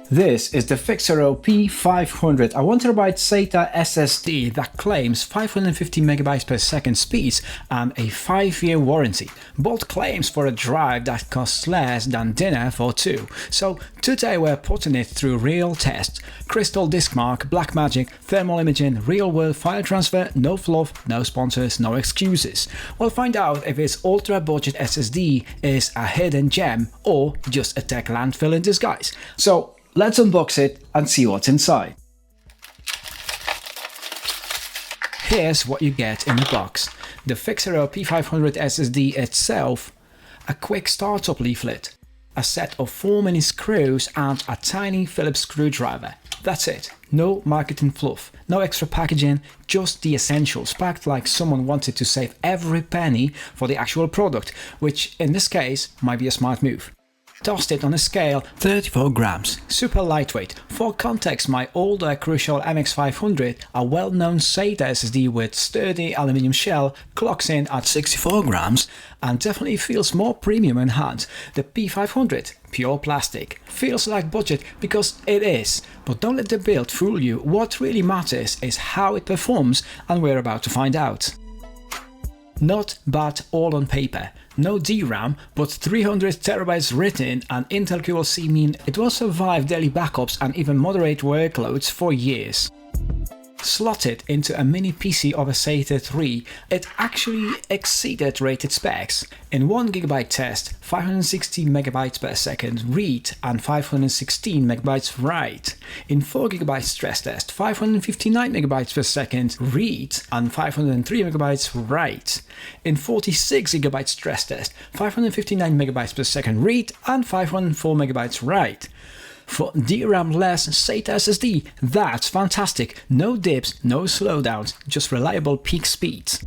This is the Phixero P500, a 1TB SATA SSD that claims 550 MB per second speeds and a 5-year warranty. Both claims for a drive that costs less than dinner for two. So today we're putting it through real tests. Crystal disk mark, Blackmagic, thermal imaging, real world file transfer, no fluff, no sponsors, no excuses. We'll find out if this ultra budget SSD is a hidden gem or just a tech landfill in disguise. So let's unbox it and see what's inside. Here's what you get in the box. The Phixero P500 SSD itself, a quick startup leaflet, a set of 4 mini screws and a tiny Phillips screwdriver. That's it. No marketing fluff, no extra packaging, just the essentials, packed like someone wanted to save every penny for the actual product, which in this case might be a smart move. Tossed it on a scale, 34 grams, super lightweight. For context, my older Crucial MX500, a well-known SATA SSD with sturdy aluminium shell, clocks in at 64 grams and definitely feels more premium in hand. The P500, pure plastic, feels like budget because it is, but don't let the build fool you. What really matters is how it performs, and we're about to find out. Not bad all on paper. No DRAM, but 300 TB written, and Intel QLC mean it will survive daily backups and even moderate workloads for years. Slotted into a mini PC of a SATA 3, it actually exceeded rated specs. In 1GB test, 560 MB per second read and 516 MB write. In 4GB stress test, 559 MB per second read and 503 MB write. In 46GB stress test, 559 MB per second read and 504 MB write. For DRAM-less SATA SSD, that's fantastic. No dips, no slowdowns, just reliable peak speeds.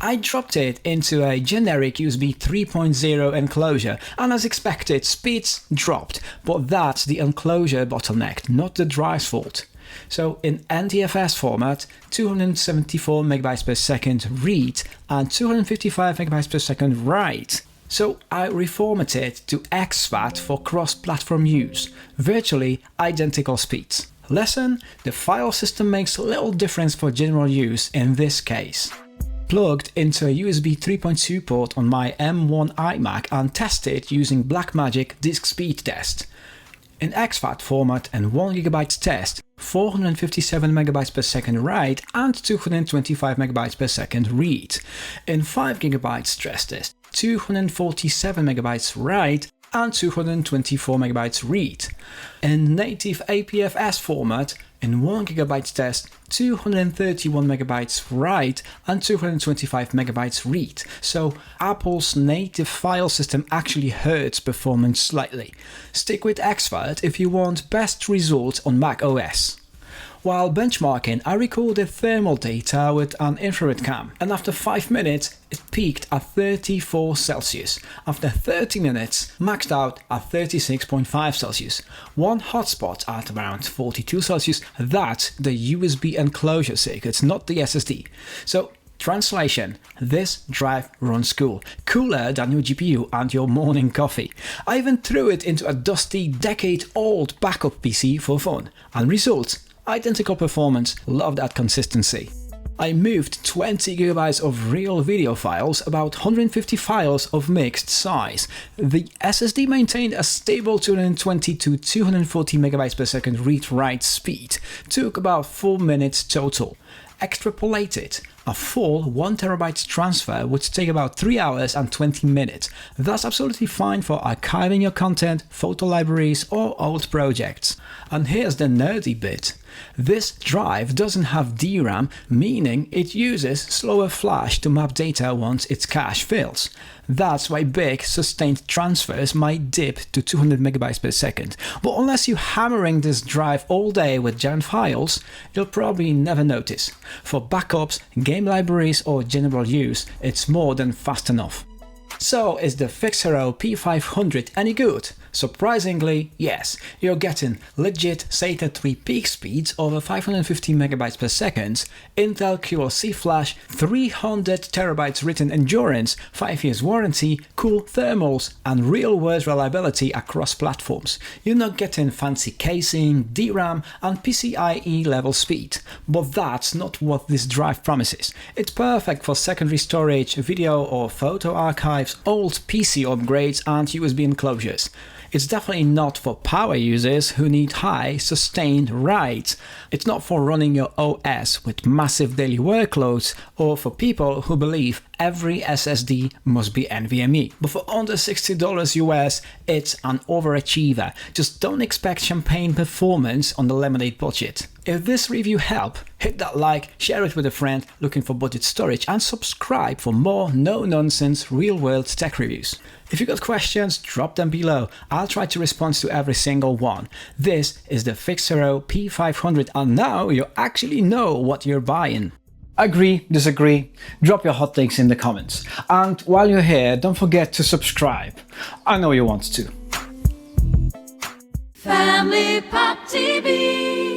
I dropped it into a generic USB 3.0 enclosure, and as expected, speeds dropped, but that's the enclosure bottleneck, not the drive's fault. So in NTFS format, 274 MB per second read and 255 MB per second write. So I reformatted to exFAT for cross-platform use, virtually identical speeds. Lesson: the file system makes little difference for general use in this case. Plugged into a USB 3.2 port on my M1 iMac and tested using Blackmagic disk speed test. In exFAT format and 1GB test, 457 MB per second write and 225 MB per second read. In 5GB stress test, 247 MB write and 224 MB read. In native APFS format, in 1GB test, 231 MB write and 225 MB read. So Apple's native file system actually hurts performance slightly. Stick with exFAT if you want best results on Mac OS. While benchmarking, I recorded thermal data with an infrared cam, and after 5 minutes it peaked at 34 Celsius. After 30 minutes, maxed out at 36.5 Celsius. One hotspot at around 42 Celsius, that's the USB enclosure circuit, not the SSD. So translation: this drive runs cool. Cooler than your GPU and your morning coffee. I even threw it into a dusty, decade-old backup PC for fun. And results: identical performance, love that consistency. I moved 20 GB of real video files, about 150 files of mixed size. The SSD maintained a stable 220 to 240 MB per second read-write speed. Took about 4 minutes total. Extrapolated, a full 1TB transfer would take about 3 hours and 20 minutes. That's absolutely fine for archiving your content, photo libraries or old projects. And here's the nerdy bit. This drive doesn't have DRAM, meaning it uses slower flash to map data once its cache fills. That's why big, sustained transfers might dip to 200 MB per second. But unless you're hammering this drive all day with giant files, you'll probably never notice. For backups, game libraries or general use, it's more than fast enough. So is the Phixero P500 any good? Surprisingly, yes. You're getting legit SATA 3 peak speeds over 550 MB per second, Intel QLC flash, 300 TB written endurance, 5 years warranty, cool thermals, and real-world reliability across platforms. You're not getting fancy casing, DRAM, and PCIe level speed. But that's not what this drive promises. It's perfect for secondary storage, video or photo archives, old PC upgrades, and USB enclosures. It's definitely not for power users who need high, sustained writes. It's not for running your OS with massive daily workloads, or for people who believe every SSD must be NVMe. But for under $60 US, it's an overachiever. Just don't expect champagne performance on the lemonade budget. If this review helped, hit that like, share it with a friend looking for budget storage, and subscribe for more no-nonsense real-world tech reviews. If you got questions, drop them below. I'll try to respond to every single one. This is the Phixero P500, and now you actually know what you're buying. Agree, disagree? Drop your hot takes in the comments. And while you're here, don't forget to subscribe. I know you want to. Family Pop TV.